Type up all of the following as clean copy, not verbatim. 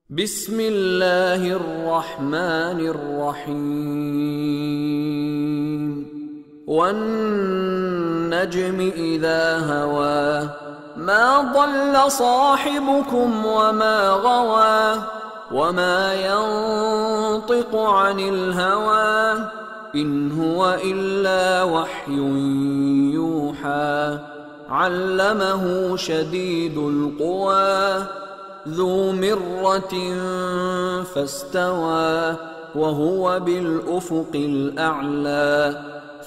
بسم اللہ الرحمن الرحیم والنجم اذا هوى ما ضل صاحبكم وما غوى وما ينطق عن الهوى ان هو الا وحي يوحى علمه شديد القوى ذو مرة فاستوى وهو بالأفق الأعلى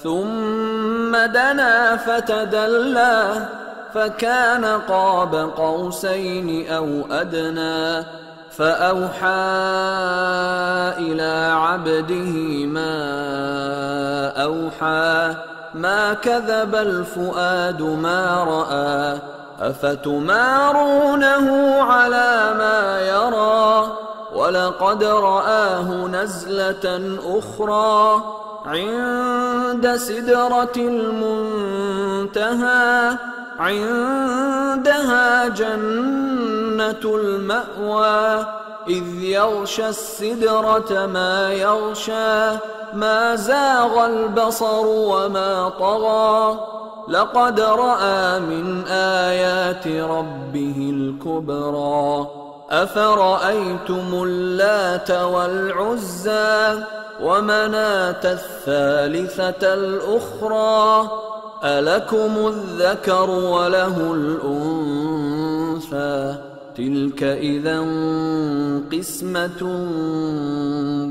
ثم دنا فتدلى فكان قاب قوسين أو أدنى فأوحى إلى عبده ما أوحى ما كذب الفؤاد ما رأى أفتمارونه على ما يرى ولقد رآه نزلة أخرى عند سدرة المنتهى عندها جنة المأوى إذ يغشى السدرة ما يغشى ما زاغ البصر وما طغى لقد رأى من آيات ربه الكبرى أفرأيتم اللات والعزى ومناة الثالثة الأخرى ألكم الذكر وله الأنثى تلك إذا قسمة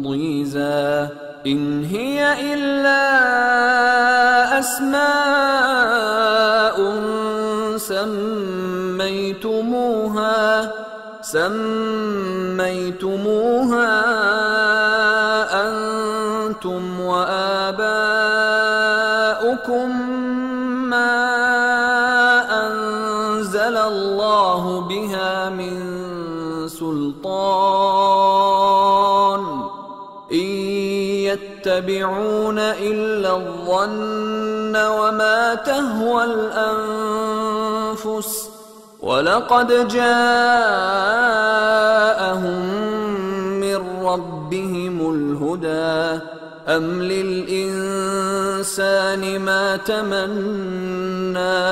ضيزى إن هي إلا أسماء سميتموها أنتم وآباؤكم ما أنزل الله بها من سلطان إن يتبعون إلا الظن وما تهوى الأنفس وَلَقَدْ جَاءَهُم مِّن رَّبِّهِمُ الْهُدَىٰ أَمْ لِلْإِنسَانِ مَا تَمَنَّىٰ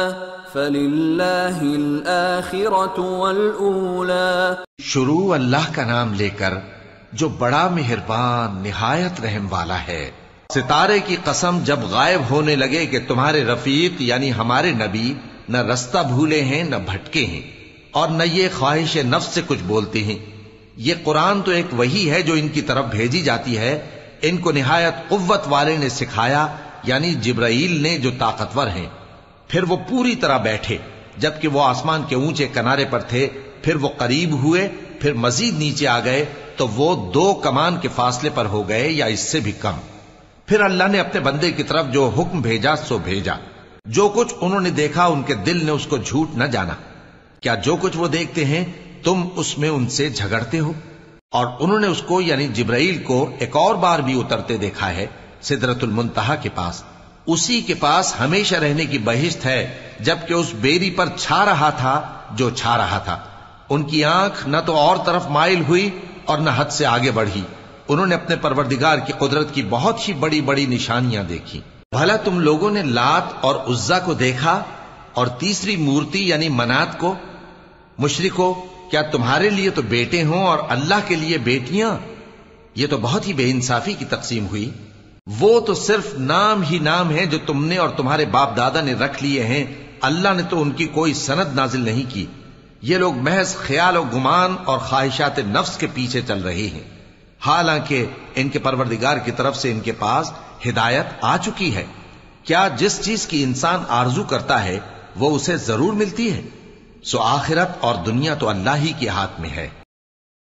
فَلِلَّهِ الْآخِرَةُ وَالْأُولَىٰ۔ شروع اللہ کا نام لے کر جو بڑا مہربان نہایت رحم والا ہے۔ ستارے کی قسم جب غائب ہونے لگے کہ تمہارے رفیق یعنی ہمارے نبی نہ رستہ بھولے ہیں نہ بھٹکے ہیں اور نہ یہ خواہش نفس سے کچھ بولتے ہیں۔ یہ قرآن تو ایک وحی ہے جو ان کی طرف بھیجی جاتی ہے۔ ان کو نہایت قوت والے نے سکھایا یعنی جبرائیل نے جو طاقتور ہیں۔ پھر وہ پوری طرح بیٹھے جبکہ وہ آسمان کے اونچے کنارے پر تھے، پھر وہ قریب ہوئے، پھر مزید نیچے آ گئے تو وہ 2 کمان کے فاصلے پر ہو گئے یا اس سے بھی کم۔ پھر اللہ نے اپنے بندے کی طرف جو حکم بھیجا سو بھیجا۔ جو کچھ انہوں نے دیکھا ان کے دل نے اس کو جھوٹ نہ جانا۔ کیا جو کچھ وہ دیکھتے ہیں تم اس میں ان سے جھگڑتے ہو؟ اور انہوں نے اس کو یعنی جبرائیل کو ایک اور بار بھی اترتے دیکھا ہے سدرۃ المنتہا کے پاس۔ اسی کے پاس ہمیشہ رہنے کی بہشت ہے جبکہ اس بیری پر چھا رہا تھا جو چھا رہا تھا۔ ان کی آنکھ نہ تو اور طرف مائل ہوئی اور نہ حد سے آگے بڑھی۔ انہوں نے اپنے پروردگار کی قدرت کی بہت ہی بڑی بڑی نشانیاں دیکھی۔ بھلا تم لوگوں نے لات اور عزا کو دیکھا اور تیسری مورتی یعنی منات کو؟ مشرکو، کیا تمہارے لیے تو بیٹے ہوں اور اللہ کے لیے بیٹیاں؟ یہ تو بہت ہی بے انصافی کی تقسیم ہوئی۔ وہ تو صرف نام ہی نام ہے جو تم نے اور تمہارے باپ دادا نے رکھ لیے ہیں، اللہ نے تو ان کی کوئی سند نازل نہیں کی۔ یہ لوگ محض خیال و گمان اور خواہشات نفس کے پیچھے چل رہے ہیں، حالانکہ ان کے پروردگار کی طرف سے ان کے پاس ہدایت آ چکی ہے۔ کیا جس چیز کی انسان آرزو کرتا ہے وہ اسے ضرور ملتی ہے؟ سو آخرت اور دنیا تو اللہ ہی کے ہاتھ میں ہے۔